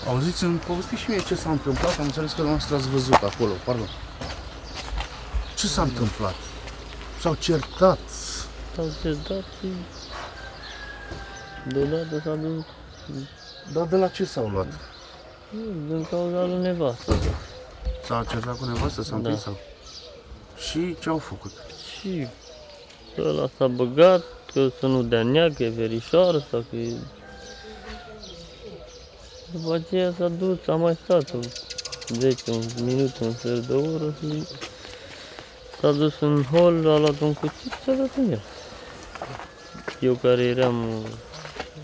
Auziți, îmi povestiți și mie ce s-a întâmplat, am înțeles că dumneavoastră ați văzut acolo, pardon. Ce s-a întâmplat? S-au certat? S-au certat și deodată s-a dus. Dar de la ce s-au luat? Din cauza lui nevastă. S-a certat cu nevastă, s-a împins sau? Și ce au făcut? Și ăla s-a băgat, că să nu dea neagă, e verișoară sau că e... După aceea s-a dus, a mai stat 10 minute, un sfert de oră și s-a dus în hol, a luat un cuțit și s-a dat în el. Eu care eram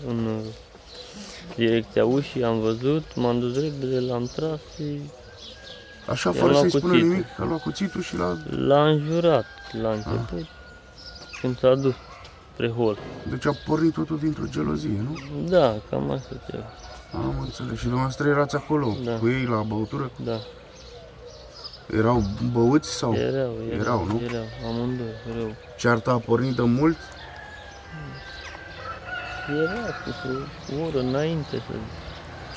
în direcția ușii, am văzut, m-am dus repede, l-am tras și... Așa, fără să-i spună nimic, a luat cuțitul și l-a înjurat la început, când s-a dus spre hol. Deci a pornit totul dintr-o gelozie, nu? Da, cam asta ceva. Am înțeles. Și dumneavoastră erați acolo, cu ei la băutură? Da. Erau băuți sau? Erau, nu? Erau, amândoi, rău. Cearta a pornit de mult? Era cu o oră înainte să...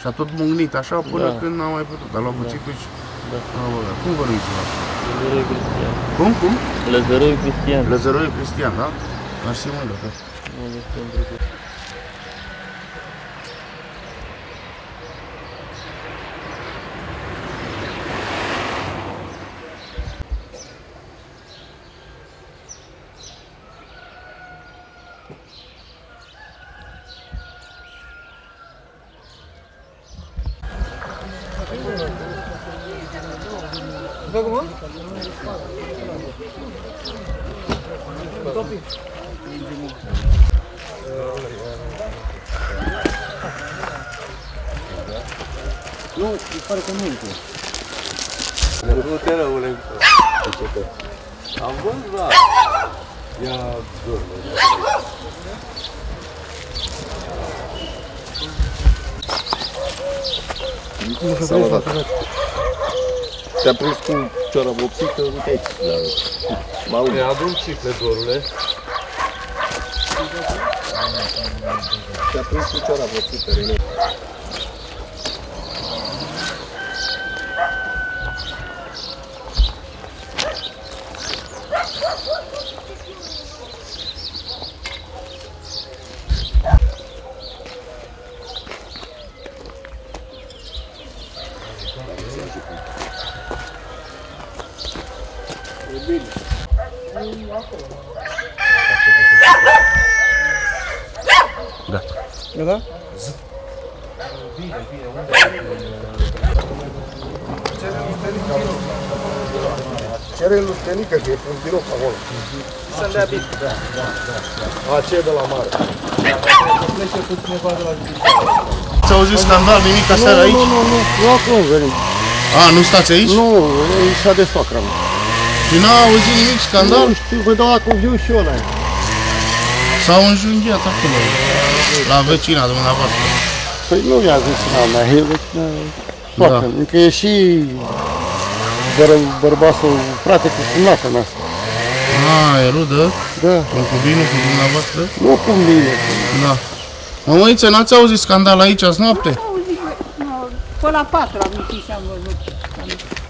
Și a tot mugnit așa până când n-a mai putut. A luat cuțitul și... Da. Cum vă numiți la asta? Lăzăroi Cristian. Cum? Lăzăroi Cristian. Lăzăroi Cristian, da? Mersi mult, da. Acum? Nu, îi pare că nu încă. Nu te răule. Am văzut, da. Ia dormă. Salutat. Te-a prins cu cioara vopsită, uite aici. Ne adun cifle, dorule. Te-a prins cu cioara vopsită, Rene. Da. Da? Cere lui Stenică, că e un birou acolo. Să-mi dea bine. Aceea de la mare. Ți-au auzit scandal, nimic aseară aici? Nu, eu acum venim. A, nu stați aici? Nu, e ieșa de soacră. Și n-a auzit nimic scandal? Nu știu, vă dau acum viu și ăla. S-au înjunghiat acolo, la vecina dumneavoastră. Păi nu i-a vecina mea, e vecina soacră. Încă e și bărbatul, frate cu cumnata mea. A, e rudă? Da. Un cubinul cu dumneavoastră? Nu cum bine. Da. Mămăiță, n-ați auzit scandal aici azi noapte? Am auzit, până la 4 am ieșit și am văzut.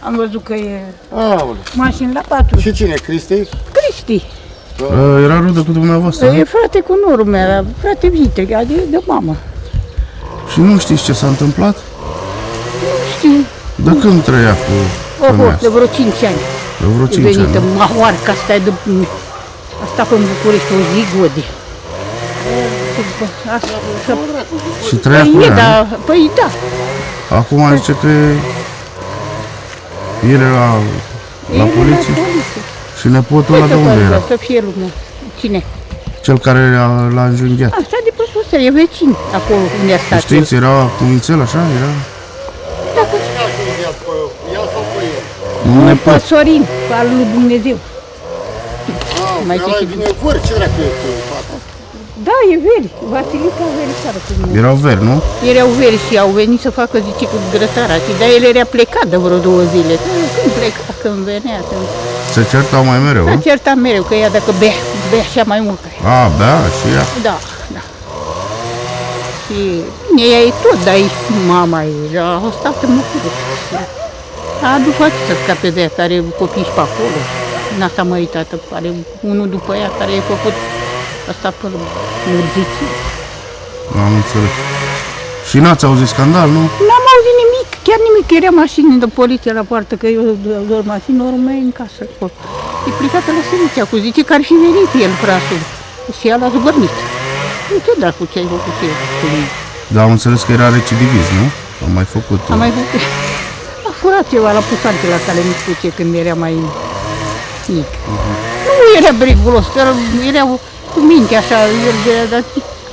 Am văzut că e mașini la 4. Și cine, Cristi? Cristi. Era rudă cu dumneavoastră, E frate cu norul meu, frate Vitre, adică de mamă. Și nu știți ce s-a întâmplat? Nu știu. De când trăia cu femeia De vreo 5 ani. De vreo 5 E venită ani, mahoarca asta, asta pe București, o zi gode. Și trăia cu ea, nu? Păi da. Acum zice că el era la poliție. Și nepotul ăla de unde era? Să fie lumea. Cine? Cel care l-a înjunghiat. Asta de pe sus, e vecin acolo unde a stat. Știți, era cumințel așa? Era... Nu, pe Sorin, al lui Dumnezeu. Mai vine văr, ce dracu e cu fata? Da, e veri. Vasilica verișoară cu mine. Erau veri, nu? Erau veri și au venit să facă, zice, cu grătara. Dar el era plecat de vreo 2 zile. Când pleca, când venea. Se certau mai mereu, S-a certat mereu, că ea dacă bea și mai mult. A, bea și ea. Da, da. și bine, ea e tot, dar e mama ei, a stat în măsură. A adus atât să scape de ea, care copii și pe acolo. În asta măritată, are unul după ea care a făcut asta pe murziție. Am înțeles. Și n-ați auzit scandal, nu? N-am auzit nimic, chiar nimic. Era mașini de poliție la poartă, că eu doar mașini, ori mai în casă. E plicată la servicia, cu zice că ar fi venit el, frasul. Și ea l-a zbărnit. Uite, dracu, ce ai făcut eu cu mine. Dar am înțeles că era recidivist, nu? Am mai făcut. Am mai făcut. A furat ceva la pusante la care nu știu ce, când era mai mic. Nu era briculos, era cu minte așa, el de dar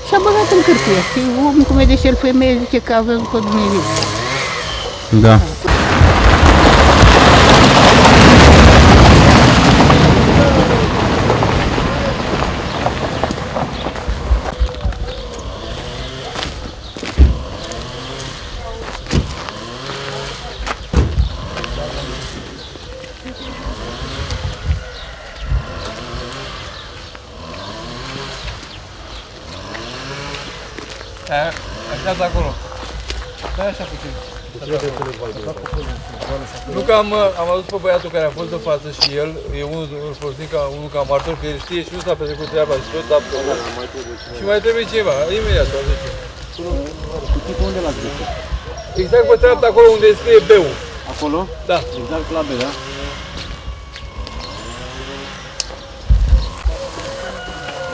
și-a băgat în cârtie. Și omul cum e de el femeie zice că a văzut pe Dumnezeu. Da. Așteaptă acolo. Stai așa puțin. Nu că am adus pe băiatul care a fost de față și el e unul folosit ca unul ca martor, că el știe și nu s-a petrecut treaba și tot apă. Și mai trebuie ceva, imediat, o zice. Unde l-ați găsit? Exact pe treapta acolo unde scrie B-ul. Acolo? Da. Exact la B, da?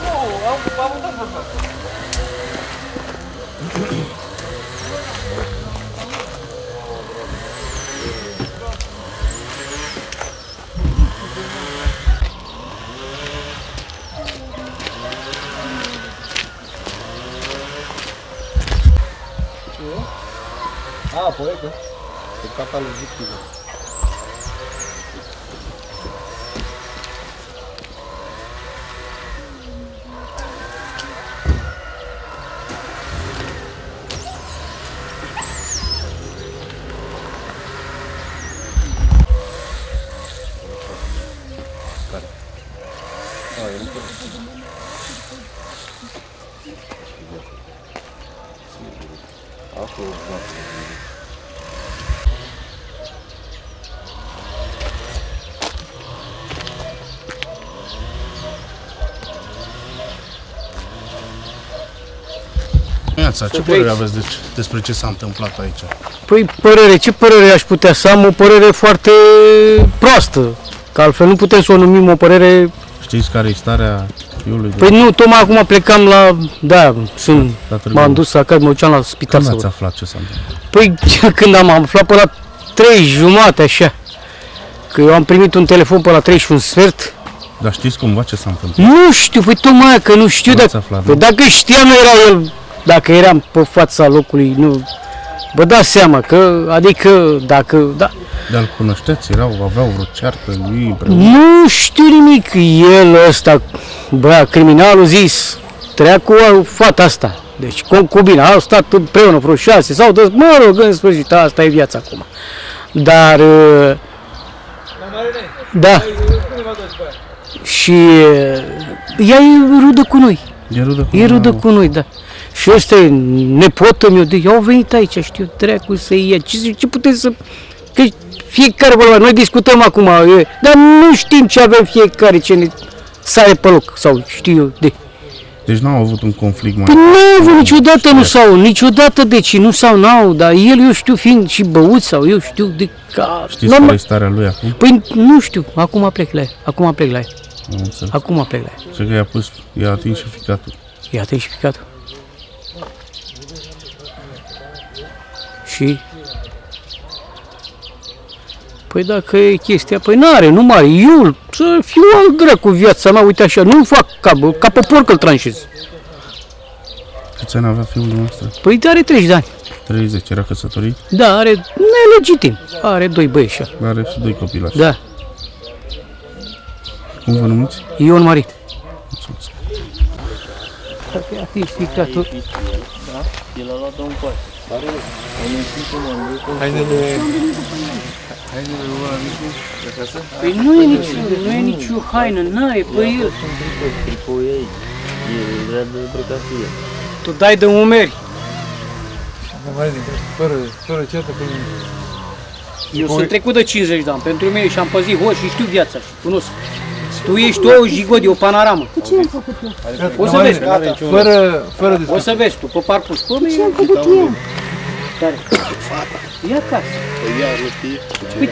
Nu, am uitat să fac. Ah, poetă. Pe catalul victimă. Ce părere aveți despre ce s-a întâmplat aici? Păi ce părere aș putea să am? O părere foarte proastă, că altfel nu putem să o numim o părere. Știți care e starea fiului? Păi nu, tocmai acum plecam la, da, m-am dus acasă, mă duceam la spital. Când ați aflat ce s-a întâmplat? Păi când am aflat pe la 3:30 așa, că eu am primit un telefon pe la 3:15. Dar știți cumva ce s-a întâmplat? Nu știu, păi tocmai că nu știu, dacă știam era el, dacă eram pe fața locului, nu, vă dați seama că, adică, dacă, da. Dar îl cunoșteți? Aveau vreo ceartă ei împreună? Nu știu nimic, el ăsta, bă, criminalul zis, treia cu fata asta, deci concubina, au stat împreună vreo 6 sau de, mă rog, în sfârșit, asta e viața acum. Dar, da, și ea e rudă cu noi. E rudă cu noi, da. Și ăsta e nepotul meu, de au venit aici, știu, dracu să-i ia, ce puteți să... Că fiecare vorba, noi discutăm acum, dar nu știm ce avem fiecare, ce ne sare pe loc, sau știu eu, de... Deci n-au avut un conflict mai... Păi nu au avut niciodată, nu s-au, niciodată, deci nu s-au, n-au, dar el, eu știu, fiind și băut sau eu știu de ca... Știți care e starea lui acum? Păi nu știu, acum plec la ea, acum plec la ea. Acum plec la ea. Și că i-a atins și ficatul. I-a atins și ficatul. Și? Păi dacă e chestia, păi n-are, nu mare, eu să fiu al dracu viața mea, uite așa, nu fac ca pe porc îl tranșez. Câți ani avea fiul dumneavoastră? Păi are 30 de ani. 30, era căsătorit? Da, are nelegitim, are 2 băieți. Are și 2 copilași. Da. Cum vă numiți? Ion Marie. Mulțumesc. Dacă e atins ficatul. Da? El a luat-o în coace. Hainele ăla micu de acasă? Păi nu e nicio haină, n-are, păi el. Tricoul ei, el vrea de îmbrăcat cu el. Tu dai de umeri. fără cetă, cu Eu sunt trecut de 50 de ani, pentru mine și am păzit hoți și știu viața și cunosc. Tu ești o jigodi, o panoramă. Ce am făcut eu? O să vezi, fără o să vezi tu, pe parcurs. Ce am făcut eu? Care? Ia acasă. Păi ea nu știe. Păi,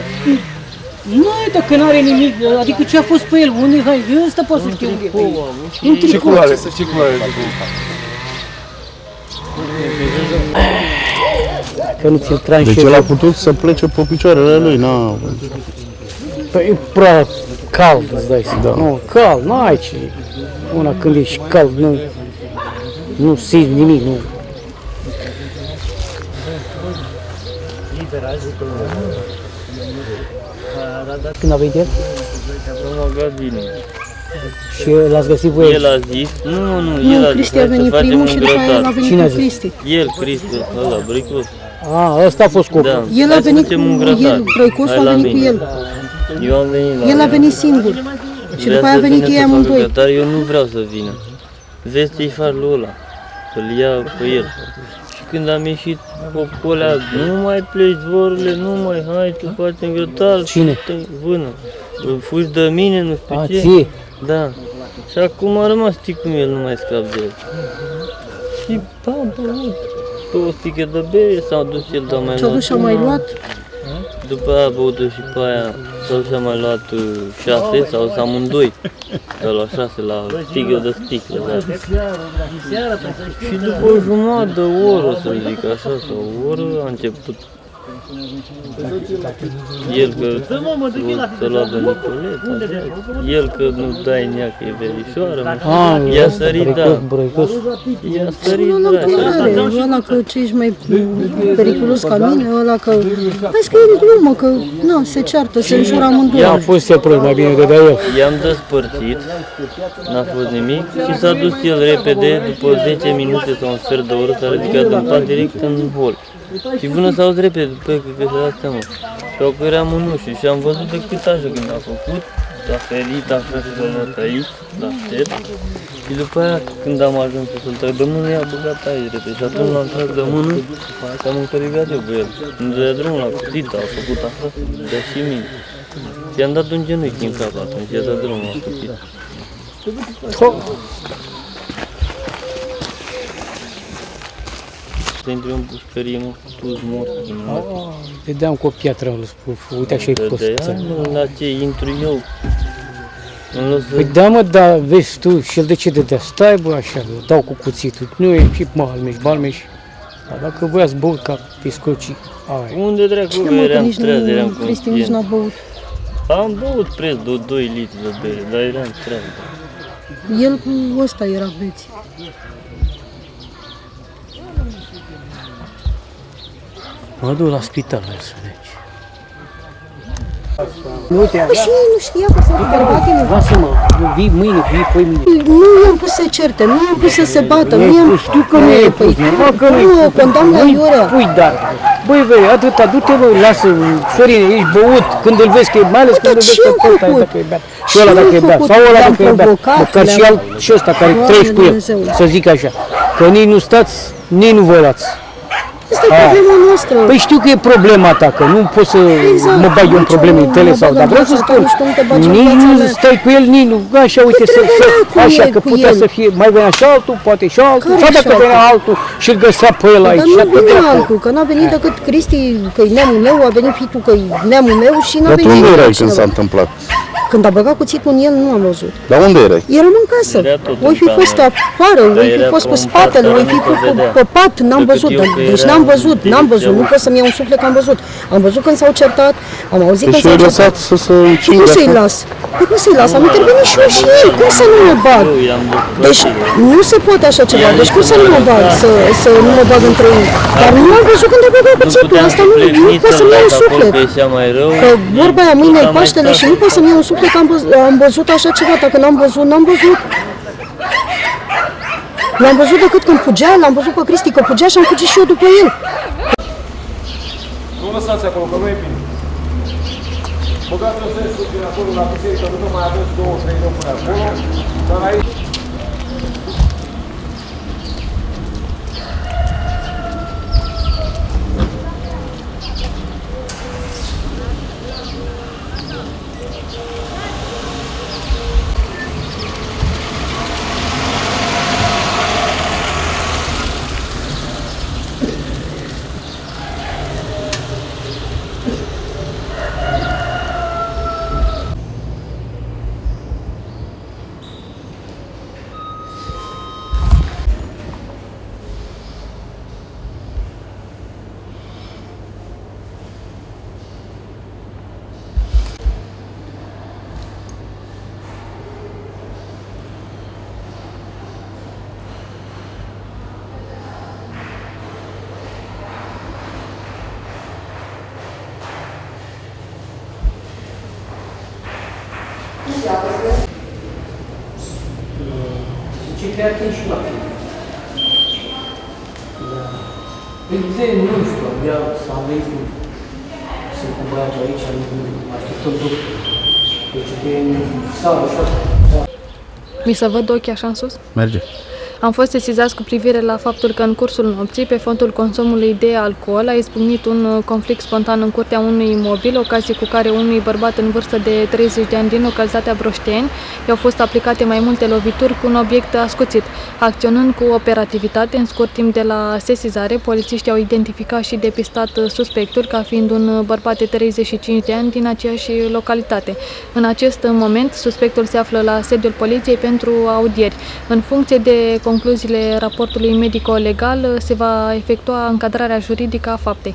nu, dacă n-are nimic, adică ce a fost pe el, unde, hai, ăsta poate să știe unde e. Un Ce tricou. culoare? Ce culoare de Că nu ți-l tranșezi. Deci el a putut să plece pe picioarele lui, n-a... Păi e prea cald, îți dai seama. Nu, cald, n-ai ce. Una când ești cald, nu simți nimic, nu. Când a venit el? La magazin. Și l-ați găsit voi aici? El a zis, nu, el a zis, Cristi a hai să venit facem primul un și după aia el a grătar. venit Cine a cu zis? Cristi. El, Cristi, ăla, bricos. A, ăsta a fost scopul. Da. El a Hai să venit facem cu un grătar. el, Brăicosul Hai a la venit cu mine. el. Eu am venit la El a el. venit singur. Și Vrea după aia a să venit vină ei să facă amândoi. grătar, eu nu vreau să vină. Vezi ce-i faci lui ăla, să-l ia pe el. Și când am ieșit cu alea, nu mai pleci zborurile, nu mai, hai, tu facem grătar. Cine? Vână. Fugi de mine, nu știu A, ce. ție? Da. Și acum a rămas, știi cum el, nu mai scap de el. Și am băut 2 sticle de bere, s-a dus el, dar mai S-a dus și a mai luat. După aia a băut și pe aia, sau și-a mai luat 6 sau să amândoi. Că la 6 la sticlă de sticlă, da. Și după o jumătate de oră, să zic așa, sau o oră, a început el că să lua de Nicoleta, el că nu dai nea că e verișoară, i-a sărit, da, Brăicos. i-a sărit, Ăla da, care, ăla că ce ești mai periculos ca mine, ăla că... Vezi că e de glumă, că na, se ceartă, se înjură amândoi. I-am pus sepră, mai bine dădea el. I-am despărțit, n-a fost nimic și s-a dus el repede, după 10 minute sau un sfert de oră, s-a ridicat în pat direct în hol. Și până s-a auzit repede, după că s-a dat seama. Și au că eram în ușă și am văzut decât așa când a făcut, s-a ferit așa și s-a luat aici, la ștert. Și după aia, când am ajuns să-l trag de mână, i-a băgat aici repede. Și atunci l-am tras de mână și am încărigat eu pe el. Îmi dădea drumul la cuțită, a făcut așa, dă și mine. Și i-am dat un genunchi în cap atunci, i-a dat drumul la cuțită. Să intri în pușcărie, mă, tu-ți mor din mă. Vedeam cu o piatră în spuf, uite așa e fost. Dădea, la ce intru eu. În loc să... Păi da, mă, dar vezi tu, și el de ce dădea? Stai, bă, așa, dau cu cuțitul. Nu e și balmeș. Dar dacă voi ați băut ca piscocii, aia. Unde dracu Cine mă, că eram nici treaz, eram nu, Cristi nici n-a conștient. băut. Am băut preț de 2 litri de bere, dar eram treaz. El cu ăsta era beț. Mă duc la spital, să vezi. Uite, Și ei nu știa că sunt bărbatele. lasă-mă, vii mâine, vii poi mâine. Nu i-am pus să certe, nu i-am pus să se bată, nu i-am... Știu că nu e pus, mă, că nu Nu, condamn la Iurea. Pui, dar, băi, atâta, du-te, băi, lasă, Sorine, ești băut, când îl vezi că e, mai ales când îl vezi ce că am tot făcut? dacă e beat. Și ăla dacă e beat, făcut? sau ăla Le-am dacă e beat, provocat, măcar și le-am- al și ăsta care Doamne treci cu el, Dumnezeule. să zic așa, că nici nu stați, nici nu vă luați. Asta e problema noastră. Păi știu că e problema ta, că nu pot să Exact. mă bag eu în Nici probleme eu în nu tele mă sau, bag dar în vreau să viața ta, spun, nici tu nu te bagi în nici viața nu mea. stai cu el, nici nu, așa, uite, trebuia cu așa, el, că cu putea el. să fie, mai venea și altul, poate și altul, Care sau și dacă altul? venea altul și îl găsea pe el Dar aici, nu și atât venea de altul, că n-a venit decât Cristi, că-i neamul meu, a venit fitul că-i neamul meu și n-a Dar tu venit unde erai când altcineva. s-a întâmplat? Când a băgat cuțitul în el, nu am văzut. Dar unde erai? Eram în casă. Era tot Voi în fi cameră. fost afară, voi fi era fost pe pe un spatele, pat voi fi care nu se vedea. pe pat, n-am Decât văzut. eu că Deci era n-am în văzut, direcția nu pot să-mi iau un suflet că am văzut. Am văzut când s-au certat, am auzit Deci când ai s-au certat. lăsat să se Cum încingă să-i așa? las? Păi cum să-i las? Am intervenit și eu și ei, cum să nu mă bag? Eu i-am Deci nu se poate așa ceva, deci cum să nu mă bag, să nu mă bag între ei? Dar nu am văzut când a băgat cuțitul, asta nu pot să-mi iau un suflet. Că ieșea mai rău. Că vorba aia mâine e Tot am mai Paștele stat. și nu pot să-mi iau un suflet că am văzut așa ceva, dacă n-am văzut, n-am văzut. L-am văzut decât când fugea, l-am văzut pe Cristi că fugea și am fugit și eu după el. Nu lăsați acolo, că nu e bine. Băgați-o sensul din acolo la biserică, nu mai aveți 2-3 locuri acolo, dar aici... Ce cred că și la fel. De nu știu, abia s-a venit cu băiatul aici, așteptăm tot. Deci de sală, așa. Mi se văd ochii așa în sus? Merge. Am fost sesizați cu privire la faptul că în cursul nopții, pe fondul consumului de alcool, a izbucnit un conflict spontan în curtea unui imobil, ocazie cu care unui bărbat în vârstă de 30 de ani din localitatea Broșteni i-au fost aplicate mai multe lovituri cu un obiect ascuțit. Acționând cu operativitate, în scurt timp de la sesizare, polițiștii au identificat și depistat suspectul ca fiind un bărbat de 35 de ani din aceeași localitate. În acest moment, suspectul se află la sediul poliției pentru audieri. În funcție de concluziile raportului medico-legal, se va efectua încadrarea juridică a faptei.